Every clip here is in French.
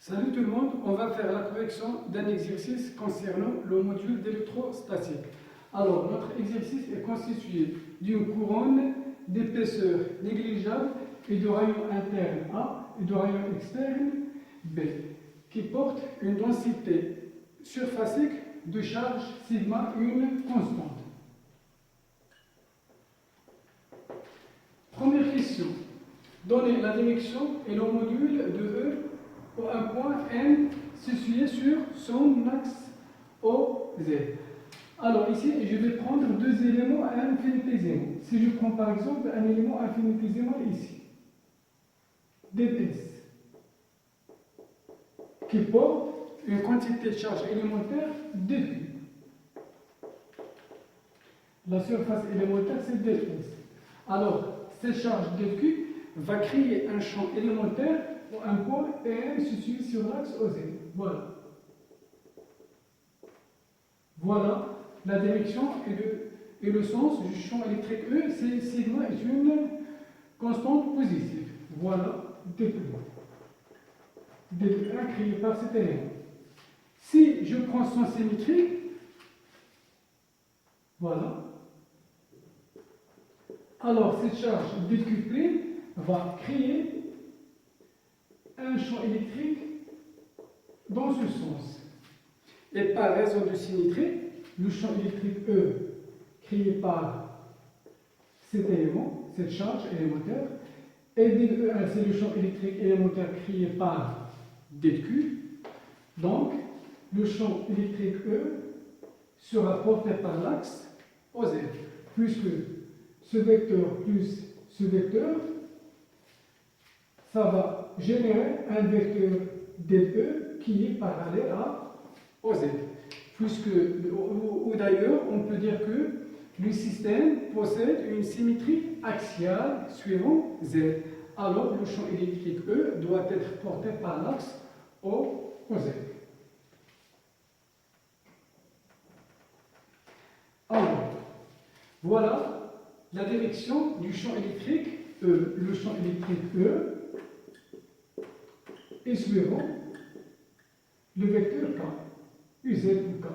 Salut tout le monde, on va faire la correction d'un exercice concernant le module d'électrostatique. Alors, notre exercice est constitué d'une couronne d'épaisseur négligeable et de rayon interne A et de rayon externe B, qui porte une densité surfacique de charge sigma une constante. Première question. Donnez la direction et le module de E pour un point M situé sur son axe OZ. Alors ici, je vais prendre deux éléments infinitésimaux. Si je prends par exemple un élément infinitésimal ici, dS, qui porte une quantité de charge élémentaire dQ. La surface élémentaire, c'est dS. Alors, cette charge dQ va créer un champ élémentaire pour un point M situé sur l'axe OZ. Voilà. Voilà la direction et le sens du champ électrique E. C'est sigma est une constante positive. Voilà dQ. dQ1 créé par cet élément. Si je prends son symétrique, voilà. Alors cette charge dQ' va créer un champ électrique dans ce sens. Et par raison de symétrie, le champ électrique E créé par cet élément, cette charge élémentaire, et dE1 c'est le champ électrique élémentaire créé par dQ. Donc, le champ électrique E sera porté par l'axe OZ, puisque ce vecteur plus ce vecteur, ça va générer un vecteur dE qui est parallèle à OZ. Puisque, ou d'ailleurs, on peut dire que le système possède une symétrie axiale suivant Z. Alors, le champ électrique E doit être porté par l'axe OZ. Alors, voilà la direction du champ électrique E. Le champ électrique E est suivant le vecteur K. UZ ou K.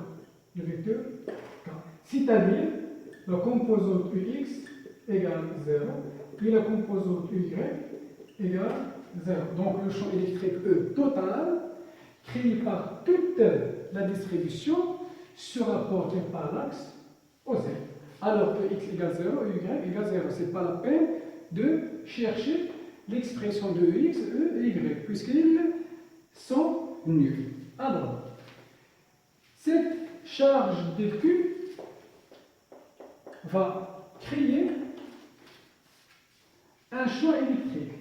Le vecteur K. C'est-à-dire la composante UX égale 0 et la composante UY égale 0. Donc le champ électrique E total, créé par toute la distribution, sera porté par l'axe OZ. Alors que x égale 0 et y égale 0. Ce n'est pas la peine de chercher l'expression de x, e et y, puisqu'ils sont nuls. Alors, cette charge dQ va créer un champ électrique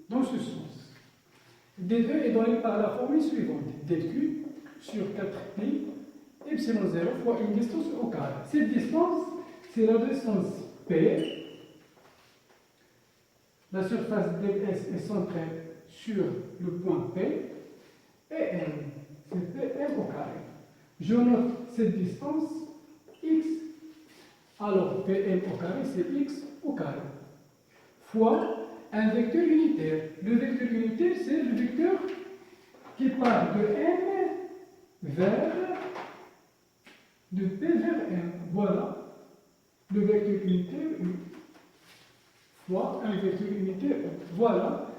dans ce sens. dE est donné par la formule suivante. dQ sur 4pi epsilon 0 fois une distance au carré. Cette distance, c'est la distance P. La surface dS est centrée sur le point P. Et M, c'est Pm au carré. Je note cette distance x. Alors, Pm au carré, c'est x au carré. Fois un vecteur unitaire. Le vecteur unitaire, c'est le vecteur qui part de M vers de P vers M. Voilà le vecteur unitaire U fois un vecteur unitaire U. Voilà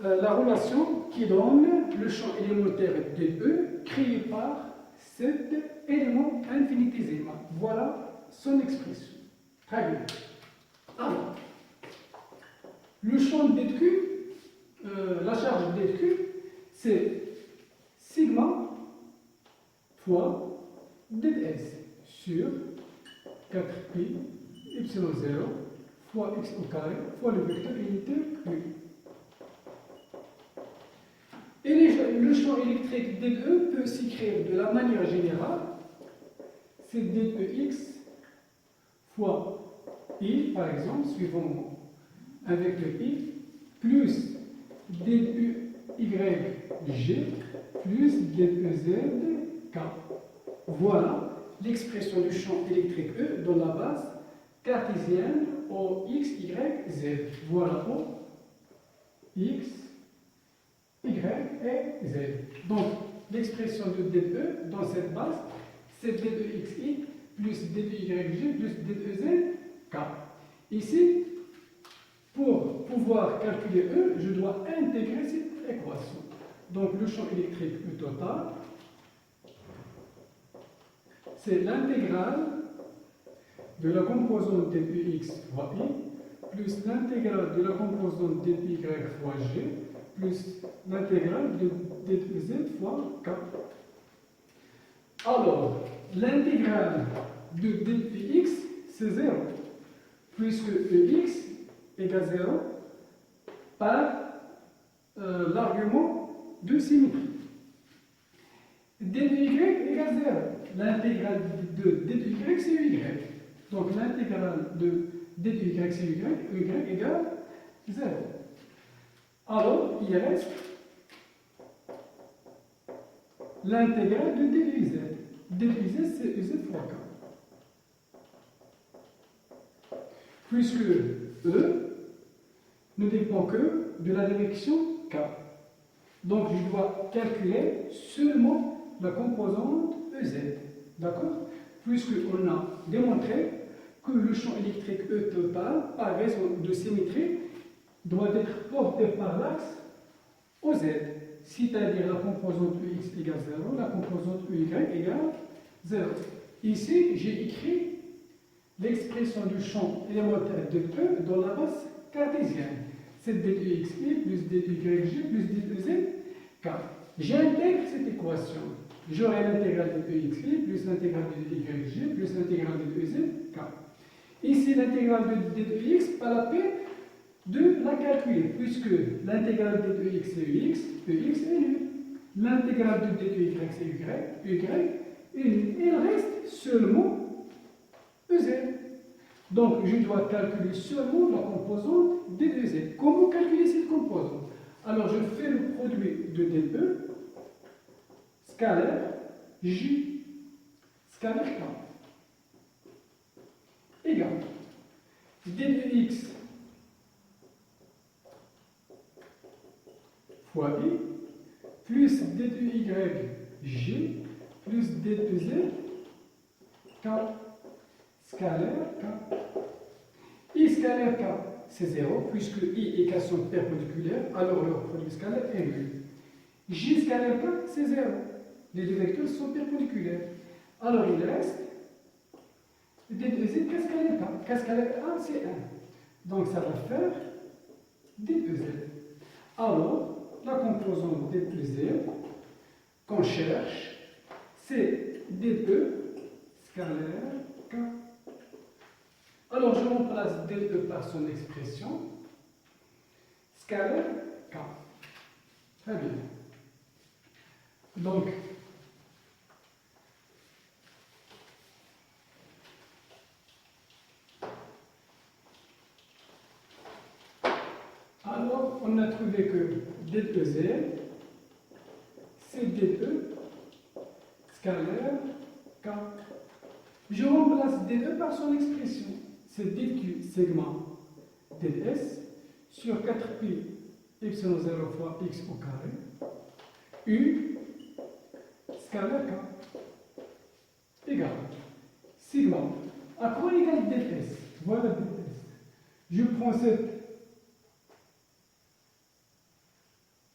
la relation qui donne le champ élémentaire dE créé par cet élément infinitésimal. Voilà son expression. Très bien. Alors, le champ dQ, la charge dQ, c'est sigma fois dS sur 4pi epsilon 0 fois x au carré fois le vecteur unitaire U. Et le champ électrique dE peut s'écrire de la manière générale, c'est dEx fois I, par exemple, suivant un vecteur I, plus dUYG plus dEZK. Voilà l'expression du champ électrique E dans la base cartésienne au X, Y, Z. Voilà au X, Y, et Z. Donc, l'expression de D de E dans cette base, c'est D de XI plus D de YG plus D de Z, K. Ici, pour pouvoir calculer E, je dois intégrer cette équation. Donc, le champ électrique E total, c'est l'intégrale de la composante d de x fois I plus l'intégrale de la composante d de y fois G plus l'intégrale de d de z fois K. Alors, l'intégrale de d de x, c'est 0, puisque Ex égale 0 par l'argument de symétrie. D de y égale 0. L'intégrale de d de y, c'est y. Donc l'intégrale de d de y, c'est y égale 0. Alors, il reste l'intégrale de d de z. D de z, c'est ez fois k. Puisque E ne dépend que de la direction k. Donc, je dois calculer seulement la composante EZ. D'accord? Puisqu'on a démontré que le champ électrique E total, par raison de symétrie, doit être porté par l'axe OZ. C'est-à-dire la composante EX égale 0, la composante EY égale 0. Ici, j'ai écrit l'expression du champ élémentaire de E dans la base cartésienne. C'est d de xi plus d de yg plus d de z, k. J'intègre cette équation. J'aurai l'intégrale de xi plus l'intégrale de yg plus l'intégrale de z, k. Ici, l'intégrale de d de x, pas la peine de la calculer, puisque l'intégrale de d de x c'est ex est nul. L'intégrale de d de y c'est y est nul. Il reste seulement EZ. Donc, je dois calculer seulement la composante d de z. Comment calculer cette composante? Alors, je fais le produit de d de E, scalaire J, scalaire K, égale d de x fois I plus d de y J plus d de z K. Scalaire K. I scalaire K, c'est 0, puisque I et K sont perpendiculaires, alors leur produit scalaire est nul. J scalaire K, c'est 0. Les deux vecteurs sont perpendiculaires. Alors il reste d de z K scalaire K. K scalaire A, c'est 1. Donc ça va faire d de z. Alors, la composante d de z qu'on cherche, c'est d de scalaire K. Alors, je remplace d de par son expression scalaire K. Très bien. Donc, alors, on a trouvé que d de z, c'est d de scalaire K. Je remplace d de par son expression. C'est dq segment ds sur 4pi epsilon 0 fois x au carré, u scalaire k, égale sigma. À quoi égale ds? Voilà ds. Je prends cette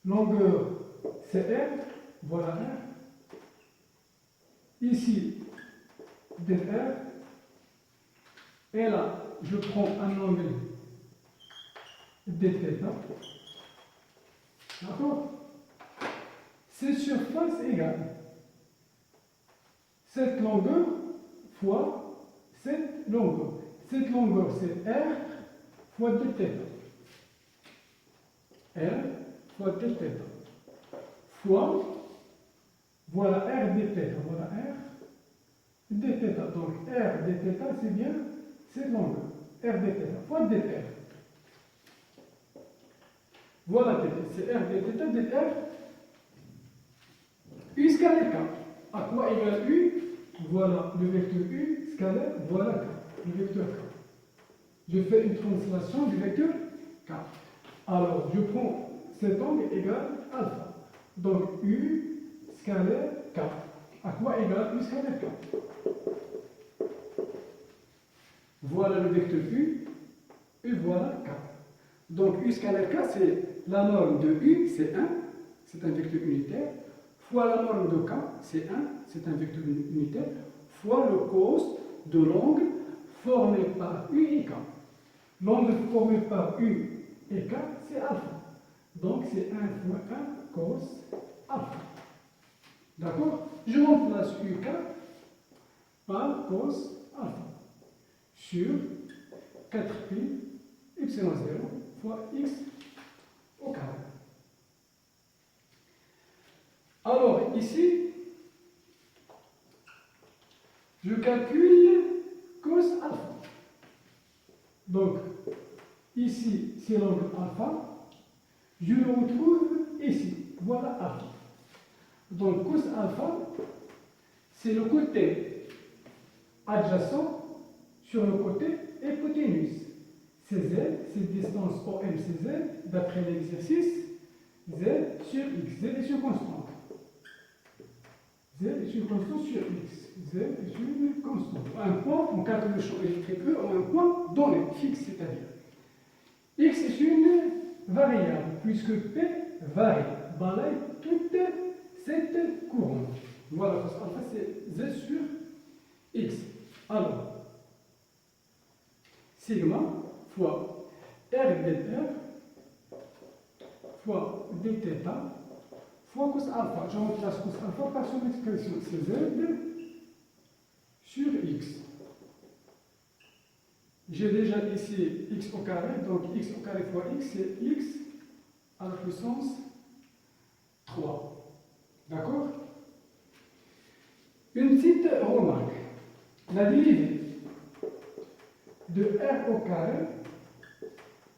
longueur CR, voilà R. Ici, dr. Et là, je prends un angle dθ. D'accord? Cette surface égale cette longueur fois cette longueur. Cette longueur, c'est R fois dθ. R fois dθ. Fois, voilà R dθ. Voilà R dθ. Donc R dθ, c'est bien cette longueur. R dθ fois dr. Voilà dθ. C'est R dθ, dr. U scalaire k. À quoi égale U? Voilà le vecteur U scalaire, voilà k. Le vecteur k. Je fais une translation du vecteur k. Alors, je prends cet angle égal alpha. Donc U scalaire K. À quoi égale U scalaire K? Voilà le vecteur U et voilà K. Donc U scalaire K, c'est la norme de U, c'est 1, c'est un vecteur unitaire, fois la norme de K, c'est 1, c'est un vecteur unitaire, fois le cos de l'angle formé par U et K. L'angle formé par U et K, c'est alpha. Donc c'est 1 fois 1 cos alpha. D'accord? Je remplace UK par cos alpha sur 4pi epsilon 0 fois x au carré. Alors ici, je calcule cos alpha. Donc ici, c'est l'angle alpha. Je le retrouve ici. Voilà alpha. Donc cos alpha, c'est le côté adjacent sur le côté hypoténuse. C'est Z, c'est distance OM, c'est Z, d'après l'exercice, Z sur X. Z est une constante. Z est une constante sur X. Z est une constante. Un point, on calcule le champ électrique E en un point donné, fixe, c'est-à-dire. X est une variable, puisque P varie, balaye toute cette couronne. Voilà, parce qu'en fait, c'est Z sur X. Alors, sigma fois R dr fois dθ fois cos alpha. Je remplace cos alpha par son expression. C'est Z sur X. J'ai déjà ici X au carré, donc X au carré fois X, c'est X à la puissance 3. D'accord? Une petite remarque. La dérivée de R au carré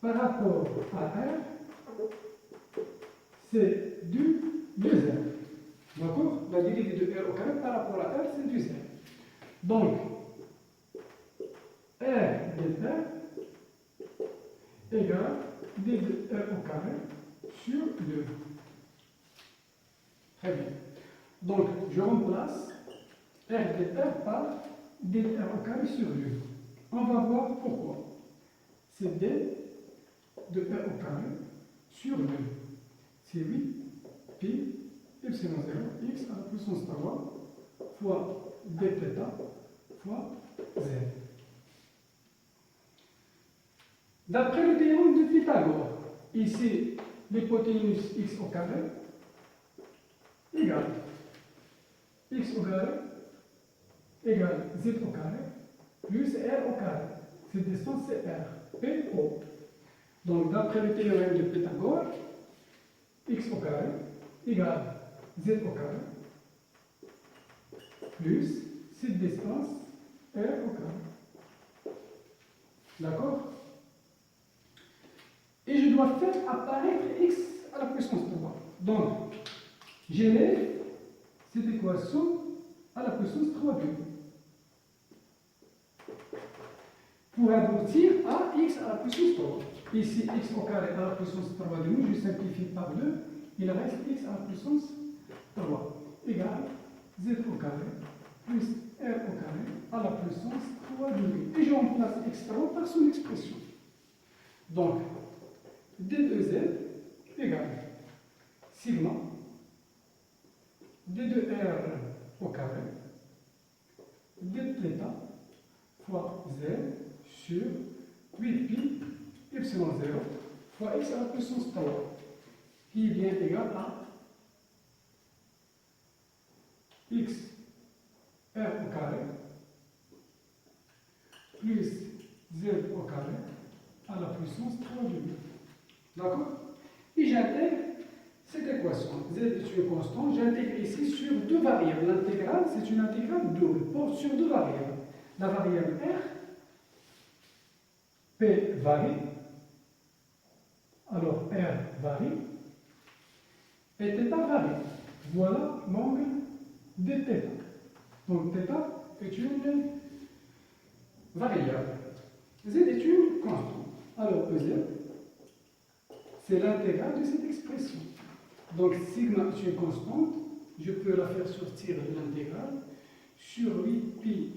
par rapport à R, c'est du 2R. D'accord? La dérivée de R au carré par rapport à R, c'est du Z. Donc, R de R égale d de R au carré sur 2. Très bien. Donc, je remplace R de R par d de R au carré sur 2. On va voir pourquoi. C'est d de R au carré sur 2. C'est 8 pi epsilon 0 x à la puissance 3 fois dθ fois z. D'après le théorème de Pythagore, ici l'hypoténuse x au carré égale x au carré égale z au carré plus r au carré. Cette distance c'est r, P, O. Donc d'après le théorème de Pythagore, x au carré égale z au carré plus cette distance r au carré. D'accord? Et je dois faire apparaître x à la puissance 3. Donc, j'élève cette équation à la puissance 3 de pour aboutir à x à la puissance 3. Ici, x au carré à la puissance 3 de je simplifie par 2, il reste x à la puissance 3 égale z au carré plus r au carré à la puissance 3 de et je remplace x3 par son expression. Donc, d de z égale sigma d de r au carré dθ fois z sur 8 pi epsilon 0 fois x à la puissance 3 qui est bien égal à x r au carré plus z au carré à la puissance 3 de 8. D'accord? Et j'intègre cette équation. Z est une constante. J'intègre ici sur deux variables. L'intégrale, c'est une intégrale double, porte sur deux variables. La variable R, P varie. Alors R varie. Et θ varie. Voilà l'angle de θ. Donc θ est une variable. Z est une constante. Alors EZ, c'est l'intégrale de cette expression. Donc sigma est une constante, je peux la faire sortir de l'intégrale sur 8 pi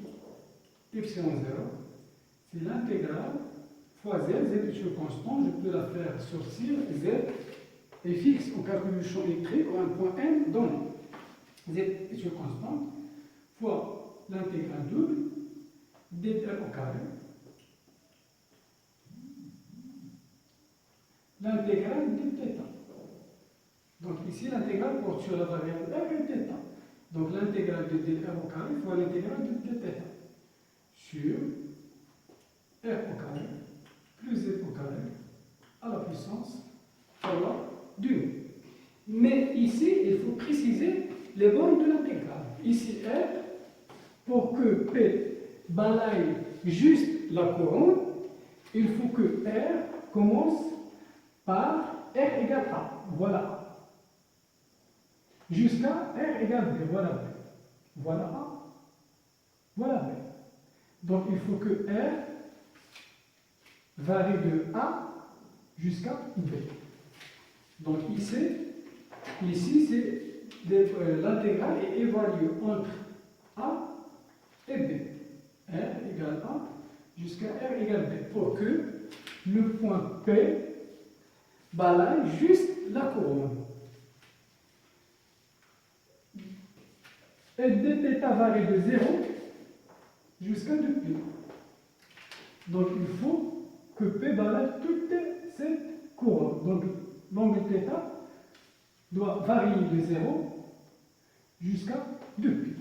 epsilon 0. C'est l'intégrale fois z, z est une constante, je peux la faire sortir, z est fixe au calcul du champ électrique ou un point n donné. Z est une constante fois l'intégrale double dr au carré. L'intégrale de θ. Donc ici, l'intégrale porte sur la variable r et θ. Donc l'intégrale de dr au carré fois l'intégrale de θ sur r au carré plus z au carré à la puissance fois 2. Mais ici, il faut préciser les bornes de l'intégrale. Ici, r, pour que P balaye juste la couronne, il faut que R commence par R égale A. Voilà. Jusqu'à R égale B. Voilà B. Voilà A. Voilà B. Donc, il faut que R varie de A jusqu'à B. Donc, ici c'est l'intégrale est évaluée entre A et B. R égale A jusqu'à R égale B. Pour que le point P balaye juste la couronne. Et dθ varie de 0 jusqu'à 2π. Donc il faut que P balaye toute cette couronne. Donc l'angle θ doit varier de 0 jusqu'à 2π.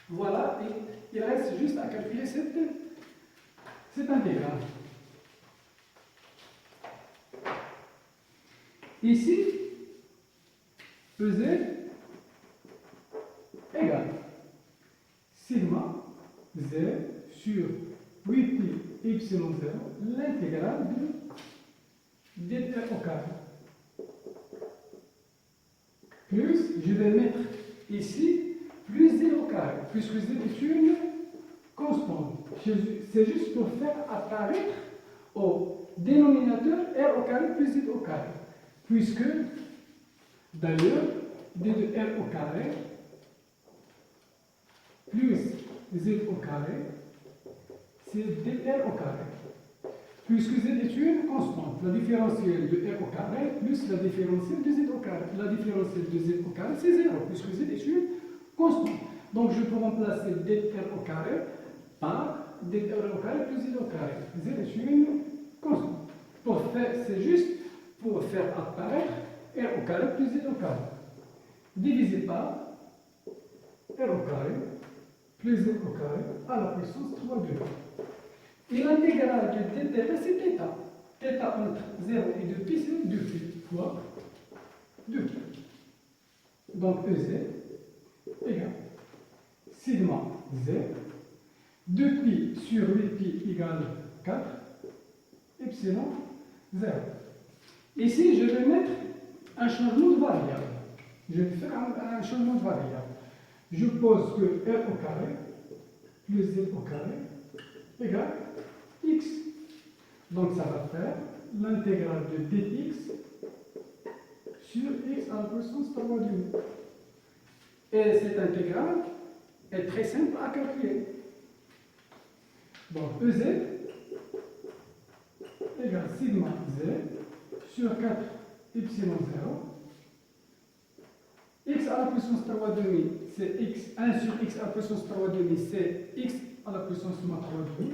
Voilà, et il reste juste à calculer cette intégrale. Ici, EZ égale sigma z sur 8π epsilon 0, l'intégrale de dθ au carré. Plus, je vais mettre ici plus z au carré, puisque z est une constante. C'est juste pour faire apparaître au dénominateur r au carré plus z au carré. Puisque, d'ailleurs, d de r au carré plus z au carré, c'est dr au carré. Puisque z est une constante, la différentielle de r au carré plus la différentielle de z au carré. La différentielle de z au carré, c'est 0, puisque z est une constante. Donc je peux remplacer dr au carré par dr au carré plus z au carré. Z est une constante. C'est juste pour faire apparaître r au carré plus z au carré. Divisé par r au carré plus z au carré à la puissance 3 2. Et l'intégrale de dθ, c'est θ. Θ entre 0 et 2π, c'est 2π fois 2π. Donc EZ égale sigma z, 2π sur 8π égale 4, epsilon 0. Ici, je vais mettre un changement de variable. Je vais faire un changement de variable. Je pose que r au carré plus z au carré égale x. Donc ça va faire l'intégrale de dx sur x à la puissance 3 demi. Et cette intégrale est très simple à calculer. Donc EZ égale sigma z sur 4 epsilon 0. X à la puissance 3 demi, c'est x, 1 sur x à la puissance 3 demi, c'est x à la puissance moins 3 demi.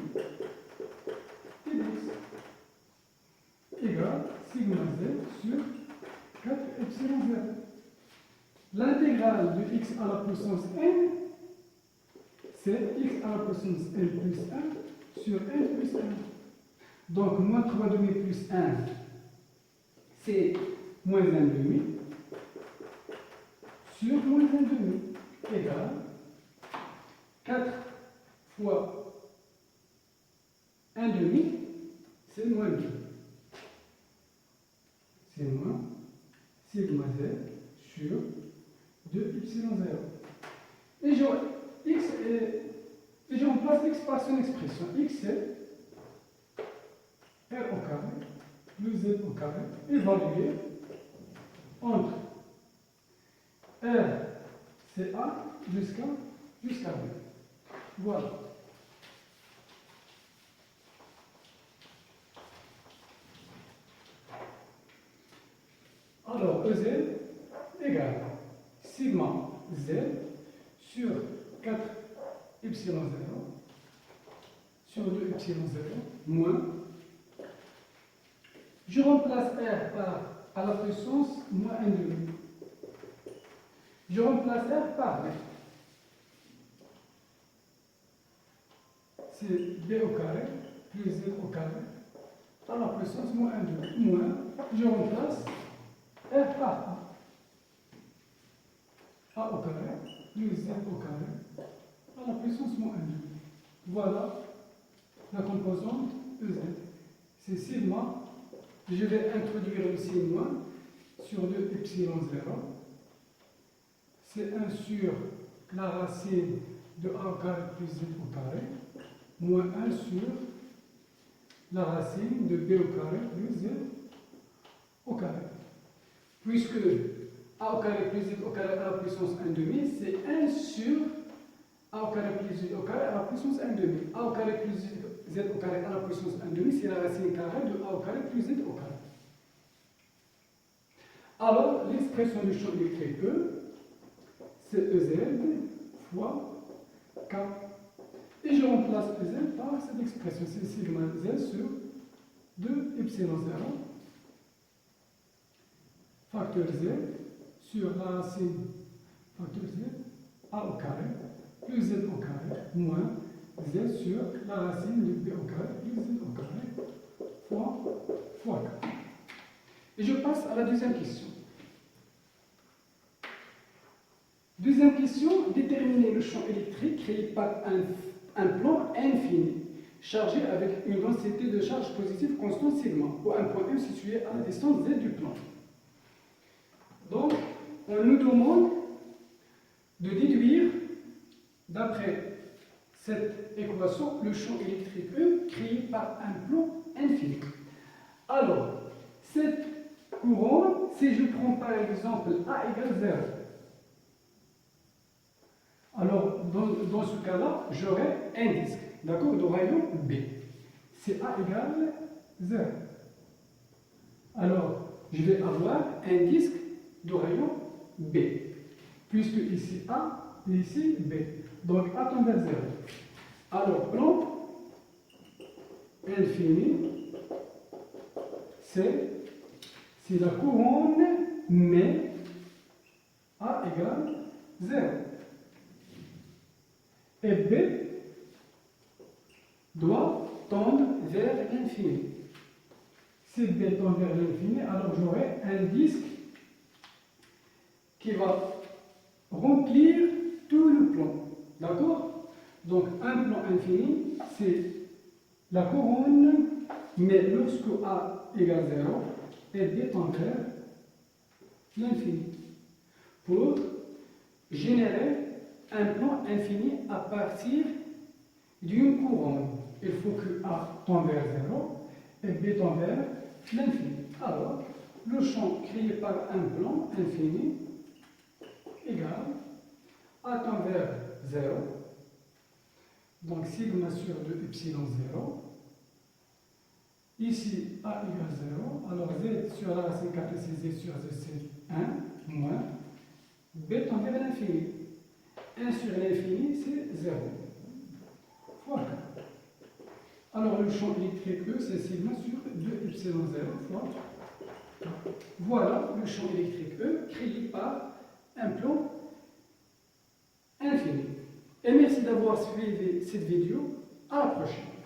Et x égale sigma z sur 4 epsilon 0. L'intégrale de x à la puissance n, c'est x à la puissance n plus 1 sur n plus 1. Donc, moins 3 demi plus 1, c'est moins 1 demi sur moins 1 demi égale 4 fois 1 demi, c'est moins 2. C'est moins sigma z sur 2 epsilon 0. Et je remplace x par son expression. X c'est r au carré plus z au carré évalué entre RCA jusqu'à B. Voilà. Alors, EZ égale sigma Z sur 4 epsilon 0 sur 2 epsilon 0 moins. Je remplace R par à la puissance moins 1 demi. Je remplace R par B. C'est B au carré plus Z au carré à la puissance moins 1 demi. Moins, je remplace R par A au carré plus Z au carré à la puissance moins 1 demi. Voilà la composante EZ. C'est sigma. Je vais introduire le signe moins sur 2 epsilon 0. C'est 1 sur la racine de A au carré plus Z au carré, moins 1 sur la racine de B au carré plus Z au carré. Puisque A au carré plus Z au carré à la puissance 1 demi, c'est 1 sur A au carré plus Z au carré à la puissance 1 demi. A au carré plus Z au carré à la puissance 1 demi, c'est la racine carrée de A au carré plus Z au carré. Alors, l'expression du champ électrique E, c'est EZ fois K. Et je remplace EZ par cette expression, c'est sigma Z sur 2 epsilon 0 facteur Z sur la racine facteur Z A au carré plus Z au carré moins Z sur la racine de B au carré plus Z au carré fois K. Et je passe à la deuxième question. Deuxième question, déterminer le champ électrique créé par un plan infini, chargé avec une densité de charge positive constante sigma, ou un point M situé à la distance Z du plan. Donc, on nous demande de déduire, d'après cette équation, le champ électrique E créé par un plan infini. Alors, cette couronne, si je prends par exemple A égale 0, alors dans ce cas-là, j'aurai un disque, d'accord, de rayon B. C'est A égale 0. Alors, je vais avoir un disque de rayon B, puisque ici A et ici B. Donc A tend vers 0. Alors, plan infini, c'est la couronne, mais A égale 0. Et B doit tendre vers l'infini. Si B tend vers l'infini, alors j'aurai un disque qui va remplir tout le plan. D'accord? Donc un plan infini, c'est la couronne, mais lorsque A égale 0, et B tend vers l'infini. Pour générer un plan infini à partir d'une couronne, il faut que A tend vers 0 et B tend vers l'infini. Alors, le champ créé par un plan infini égale A tend vers 0, donc sigma sur 2 epsilon 0. Ici, A égale 0, alors Z sur la racine 4 c'est Z sur Z c'est 1, moins B tend vers l'infini. 1 sur l'infini, c'est 0. Voilà. Alors le champ électrique E, c'est sigma sur 2 epsilon 0 fois. Voilà le champ électrique E créé par un plan infini. Et merci d'avoir suivi cette vidéo. À la prochaine.